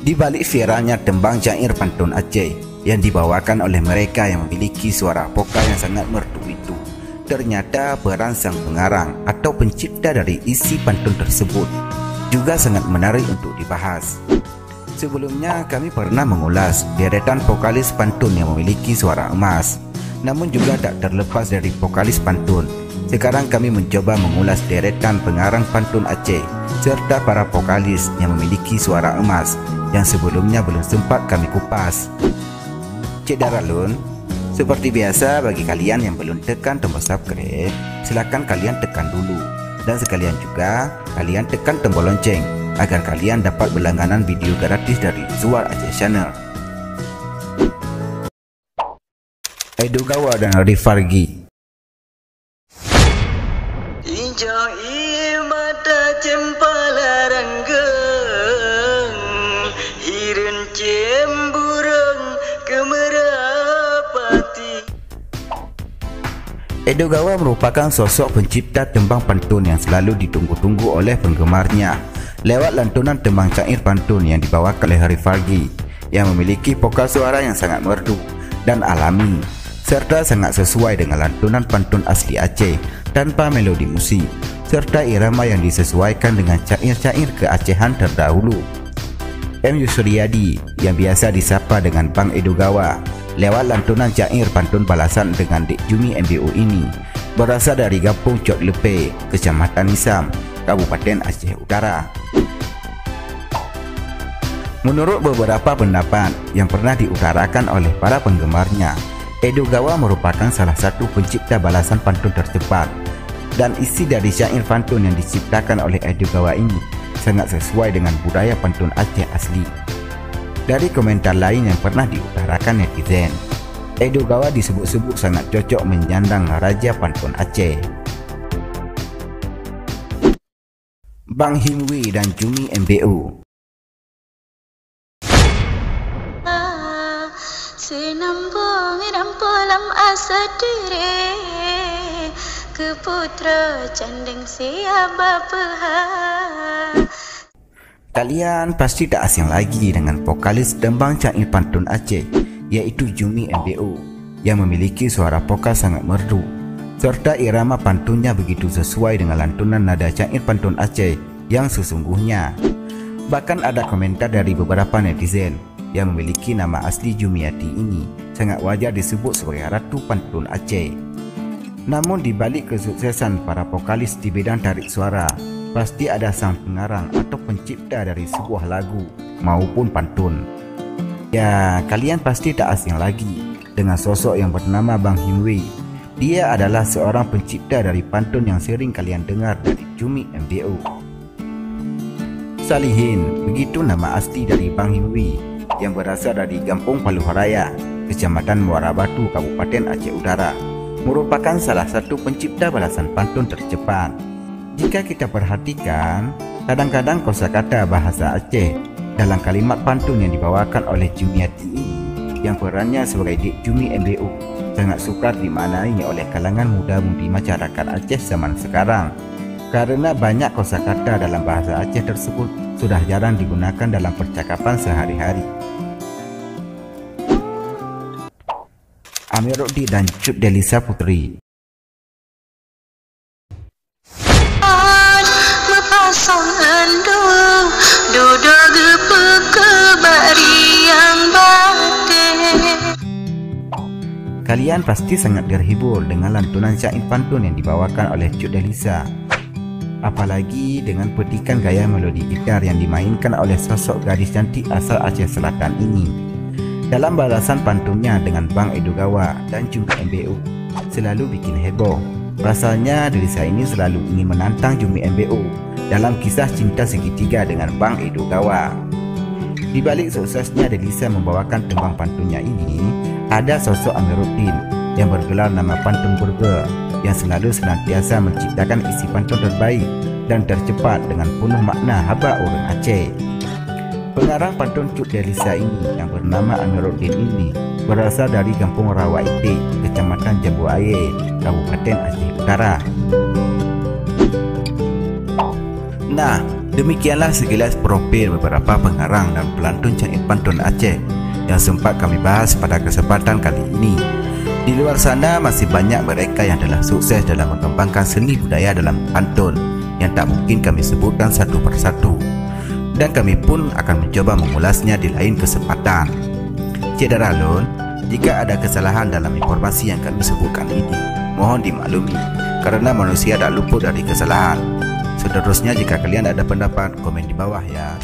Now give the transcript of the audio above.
Di balik viralnya tembang syair pantun Aceh yang dibawakan oleh mereka yang memiliki suara vokal yang sangat merdu itu, ternyata peran sang pengarang atau pencipta dari isi pantun tersebut juga sangat menarik untuk dibahas. Sebelumnya kami pernah mengulas deretan vokalis pantun yang memiliki suara emas, namun juga tak terlepas dari vokalis pantun. Sekarang kami mencoba mengulas deretan pengarang pantun Aceh serta para vokalis yang memiliki suara emas yang sebelumnya belum sempat kami kupas. Cik Daralun, seperti biasa bagi kalian yang belum tekan tombol subscribe, silakan kalian tekan dulu. Dan sekalian juga kalian tekan tombol lonceng agar kalian dapat berlangganan video gratis dari Zuar Aceh Channel. Edo Gawa dan Rifargi. Injang mata cempala ranggeng, hiren cembureng kemerapati. Edo Gawa merupakan sosok pencipta tembang pantun yang selalu ditunggu-tunggu oleh penggemarnya lewat lantunan tembang syair pantun yang dibawakan oleh Rifargi yang memiliki vokal suara yang sangat merdu dan alami serta sangat sesuai dengan lantunan pantun asli Aceh tanpa melodi musik serta irama yang disesuaikan dengan syair-syair keacehan terdahulu. M. Yusriyadi yang biasa disapa dengan Bang Edo Gawa lewat lantunan syair pantun balasan dengan Dek Jumi MBO ini berasal dari Kampung Cot Lepe, Kecamatan Nisam, Kabupaten Aceh Utara. Menurut beberapa pendapat yang pernah diutarakan oleh para penggemarnya, Edo Gawa merupakan salah satu pencipta balasan pantun tercepat dan isi dari syair pantun yang diciptakan oleh Edo Gawa ini sangat sesuai dengan budaya pantun Aceh asli. Dari komentar lain yang pernah diutarakan netizen, Edo Gawa disebut-sebut sangat cocok menyandang Raja Pantun Aceh. Bang Himwi dan Jumi MBO. Senambung rampulam asa diri ke putra candeng siapa pehah. Kalian pasti tak asing lagi dengan vokalis tembang syair pantun Aceh, yaitu Jumi MBO, yang memiliki suara vokal sangat merdu, serta irama pantunnya begitu sesuai dengan lantunan nada syair pantun Aceh yang sesungguhnya. Bahkan ada komentar dari beberapa netizen yang memiliki nama asli Jumiati ini sangat wajar disebut sebagai Ratu Pantun Aceh. Namun di balik kesuksesan para vokalis di bidang tarik suara, pasti ada sang pengarang atau pencipta dari sebuah lagu maupun pantun. Ya, kalian pasti tak asing lagi dengan sosok yang bernama Bang Himwi. Dia adalah seorang pencipta dari pantun yang sering kalian dengar dari Jumi MBO. Salihin, begitu nama asli dari Bang Himwi yang berasal dari Kampung Paluharaya, Kecamatan Muara Batu, Kabupaten Aceh Utara, merupakan salah satu pencipta balasan pantun tercepat. Jika kita perhatikan, kadang-kadang kosakata bahasa Aceh dalam kalimat pantun yang dibawakan oleh Jumiati ini, yang perannya sebagai Dek Jumi MBO, sangat sukar dimaknai oleh kalangan muda-mudi masyarakat Aceh zaman sekarang. Karena banyak kosakata dalam bahasa Aceh tersebut sudah jarang digunakan dalam percakapan sehari-hari. Amiruddin dan Cut Delisa Putri. Kalian pasti sangat terhibur dengan lantunan syair pantun yang dibawakan oleh Cut Delisa. Apalagi dengan petikan gaya melodi gitar yang dimainkan oleh sosok gadis cantik asal Aceh Selatan ini. Dalam balasan pantunnya dengan Bang Edo Gawa dan juga MBO, selalu bikin heboh. Pasalnya Delisa ini selalu ingin menantang Jumi MBO dalam kisah cinta segitiga dengan Bang Edo Gawa. Di balik suksesnya Delisa membawakan tembang pantunnya ini, ada sosok Amiruddin yang bergelar nama Pantun Burger yang selalu senantiasa menciptakan isi pantun terbaik dan tercepat dengan penuh makna haba orang Aceh. Pengarang pantun Cut Delisa ini yang bernama Amiruddin ini berasal dari Kampung Rawaite, Kecamatan Jambu Air, Kabupaten Aceh Utara. Nah, Demikianlah sekilas profil beberapa pengarang dan pelantun Cair Pantun Aceh yang sempat kami bahas pada kesempatan kali ini. Di luar sana masih banyak mereka yang telah sukses dalam mengembangkan seni budaya dalam pantun yang tak mungkin kami sebutkan satu persatu, dan kami pun akan mencoba mengulasnya di lain kesempatan. Cik Daralun, jika ada kesalahan dalam informasi yang kami sebutkan ini, mohon dimaklumi kerana manusia tak luput dari kesalahan. Seterusnya, jika kalian ada pendapat, komen di bawah ya.